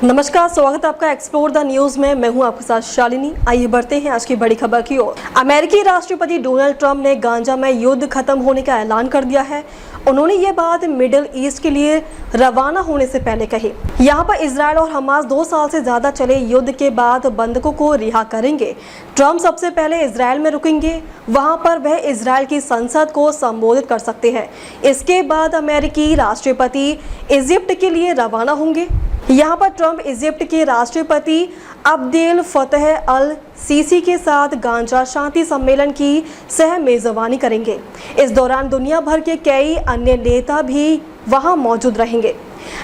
नमस्कार, स्वागत है आपका एक्सप्लोर द न्यूज में। मैं हूं आपके साथ शालिनी। आइए बढ़ते हैं आज की बड़ी खबर की ओर। अमेरिकी राष्ट्रपति डोनाल्ड ट्रंप ने गाजा में युद्ध खत्म होने का ऐलान कर दिया है। उन्होंने ये बात मिडिल ईस्ट के लिए रवाना होने से पहले कही। यहाँ पर इजरायल और हमास 2 साल से ज्यादा चले युद्ध के बाद बंधकों को रिहा करेंगे। ट्रंप सबसे पहले इजरायल में रुकेंगे, वहां पर वह इजरायल की संसद को संबोधित कर सकते हैं। इसके बाद अमेरिकी राष्ट्रपति इजिप्ट के लिए रवाना होंगे। यहाँ पर ट्रंप इजिप्ट के राष्ट्रपति अब्देल फतह अल सीसी के साथ गाजा शांति सम्मेलन की सह मेजबानी करेंगे। इस दौरान दुनिया भर के कई अन्य नेता भी वहां मौजूद रहेंगे।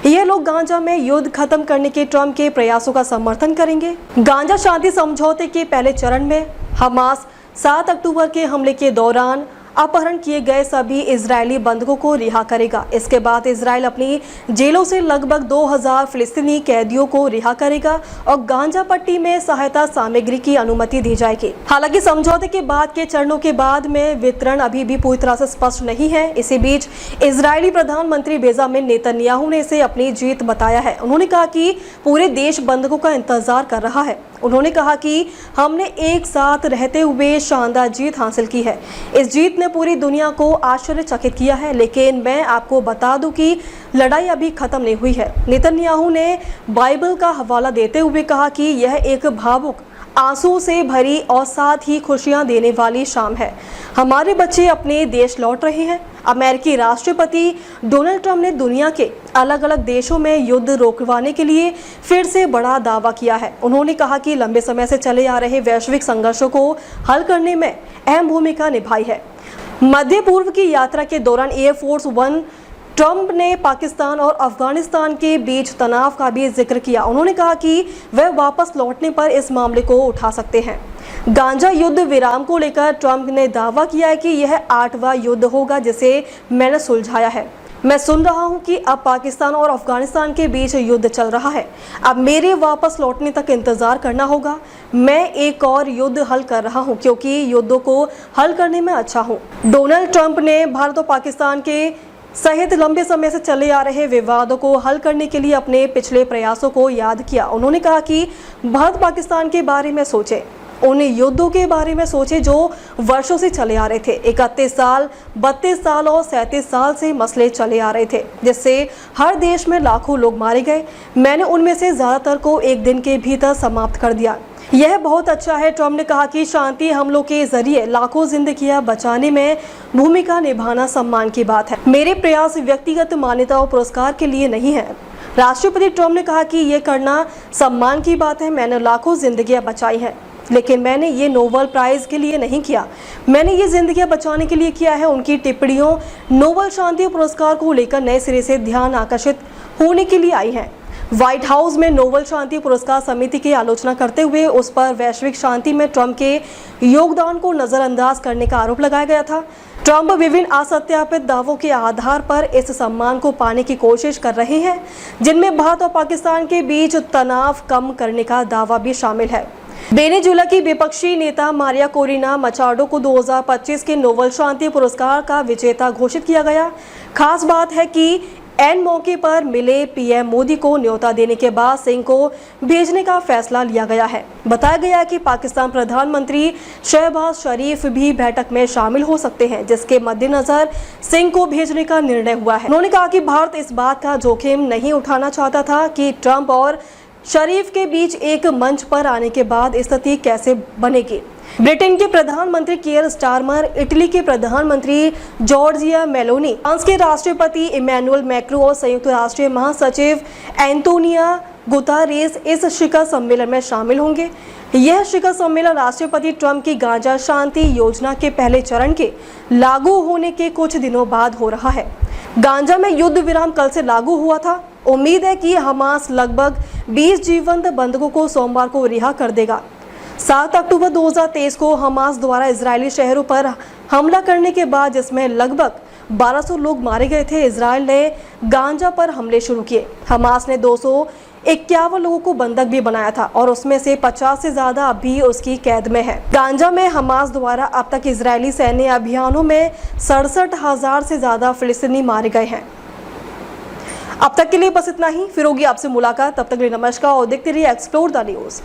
ये लोग गाजा में युद्ध खत्म करने के ट्रंप के प्रयासों का समर्थन करेंगे। गाजा शांति समझौते के पहले चरण में हमास 7 अक्टूबर के हमले के दौरान अपहरण किए गए सभी इजरायली बंधकों को रिहा करेगा। इसके बाद इजरायल अपनी जेलों से लगभग 2000 फिलिस्तीनी कैदियों को रिहा करेगा और गाजा पट्टी में सहायता सामग्री की अनुमति दी जाएगी। हालांकि समझौते के बाद के चरणों के बाद में वितरण अभी भी पूरी तरह से स्पष्ट नहीं है। इसी बीच इजरायली प्रधानमंत्री बेंजामिन नेतन्याहू ने इसे अपनी जीत बताया है। उन्होंने कहा कि पूरे देश बंधकों का इंतजार कर रहा है। उन्होंने कहा कि हमने एक साथ रहते हुए शानदार जीत हासिल की है। इस जीत ने पूरी दुनिया को आश्चर्यचकित किया है, लेकिन मैं आपको बता दूं कि लड़ाई अभी खत्म नहीं हुई है। नेतन्याहू ने बाइबल का हवाला देते हुए कहा कि यह एक भावुक, आंसू से भरी और साथ ही खुशियां देने वाली शाम है। हमारे बच्चे अपने देश लौट रहे हैं। अमेरिकी राष्ट्रपति डोनाल्ड ट्रंप ने दुनिया के अलग अलग देशों में युद्ध रोकवाने के लिए फिर से बड़ा दावा किया है। उन्होंने कहा कि लंबे समय से चले आ रहे वैश्विक संघर्षों को हल करने में अहम भूमिका निभाई है। मध्य पूर्व की यात्रा के दौरान एयरफोर्स 1 ट्रंप ने पाकिस्तान और अफगानिस्तान के बीच तनाव का भी जिक्र किया। उन्होंने कहा कि वह वापस लौटने पर इस मामले को उठा सकते हैं। गाजा युद्ध विराम को लेकर ट्रंप ने दावा किया है कि यह 8वां युद्ध होगा जिसे मैंने सुलझाया है। मैं सुन रहा हूं कि अब पाकिस्तान और अफगानिस्तान के बीच युद्ध चल रहा है। अब मेरे वापस लौटने तक इंतजार करना होगा। मैं एक और युद्ध हल कर रहा हूं क्योंकि युद्धों को हल करने में अच्छा हूं। डोनाल्ड ट्रंप ने भारत और पाकिस्तान के सहित लंबे समय से चले आ रहे विवादों को हल करने के लिए अपने पिछले प्रयासों को याद किया। उन्होंने कहा कि भारत पाकिस्तान के बारे में सोचे, उन युद्धों के बारे में सोचे जो वर्षों से चले आ रहे थे। 31 साल, 32 साल और 37 साल से मसले चले आ रहे थे, जिससे हर देश में लाखों लोग मारे गए। मैंने उनमें से ज्यादातर को एक दिन के भीतर समाप्त कर दिया। यह बहुत अच्छा है। ट्रंप ने कहा कि शांति हमलों के जरिए लाखों जिंदगियां बचाने में भूमिका निभाना सम्मान की बात है। मेरे प्रयास व्यक्तिगत मान्यता और पुरस्कार के लिए नहीं है। राष्ट्रपति ट्रंप ने कहा कि यह करना सम्मान की बात है। मैंने लाखों जिंदगियां बचाई हैं, लेकिन मैंने ये नोबेल प्राइज के लिए नहीं किया। मैंने ये जिंदगियां बचाने के लिए किया है। उनकी टिप्पणियों नोबेल शांति पुरस्कार को लेकर नए सिरे से ध्यान आकर्षित होने के लिए आई है। व्हाइट हाउस में नोबेल शांति पुरस्कार समिति की आलोचना करते हुए उस पर वैश्विक शांति में ट्रंप के योगदान को नजरअंदाज करने का आरोप लगाया गया था। ट्रंप विभिन्न असत्यापित दावों के आधार पर इस सम्मान को पाने की कोशिश कर रहे हैं, जिनमें भारत और पाकिस्तान के बीच तनाव कम करने का दावा भी शामिल है। वेनेजुएला की विपक्षी नेता मारिया कोरिना मचाडो को 2025 के नोबेल शांति पुरस्कार का विजेता घोषित किया गया। खास बात है कि एन मौके पर मिले पीएम मोदी को न्योता देने के बाद सिंह को भेजने का फैसला लिया गया है। बताया गया कि पाकिस्तान प्रधानमंत्री शहबाज शरीफ भी बैठक में शामिल हो सकते हैं, जिसके मद्देनजर सिंह को भेजने का निर्णय हुआ है। उन्होंने कहा कि भारत इस बात का जोखिम नहीं उठाना चाहता था कि ट्रंप और शरीफ के बीच एक मंच पर आने के बाद स्थिति कैसे बनेगी। ब्रिटेन के प्रधानमंत्री कियर स्टारमर, इटली के प्रधानमंत्री जॉर्जिया मेलोनी, फ्रांस के राष्ट्रपति इमैनुअल मैक्रों और संयुक्त राष्ट्र महासचिव एंटोनियो गुतेरेस इस शिखर सम्मेलन में शामिल होंगे। यह शिखर सम्मेलन राष्ट्रपति ट्रंप की गाजा शांति योजना के पहले चरण के लागू होने के कुछ दिनों बाद हो रहा है। गाजा में युद्ध विराम कल से लागू हुआ था। उम्मीद है कि हमास लगभग 20 जीवंत बंधकों को सोमवार को रिहा कर देगा। 7 अक्टूबर 2023 को हमास द्वारा इजरायली शहरों पर हमला करने के बाद, जिसमें लगभग 1200 लोग मारे गए थे, इजरायल ने गाजा पर हमले शुरू किए। हमास ने 251 लोगों को बंधक भी बनाया था और उसमें से 50 से ज्यादा अभी उसकी कैद में है। गाजा में हमास द्वारा अब तक इजरायली सैन्य अभियानों में 67,000 से ज्यादा फिलिस्तीनी मारे गए हैं। अब तक के लिए बस इतना ही, फिर होगी आपसे मुलाकात। तब तक के लिए नमस्कार और देखते रहिए एक्सप्लोर द न्यूज़।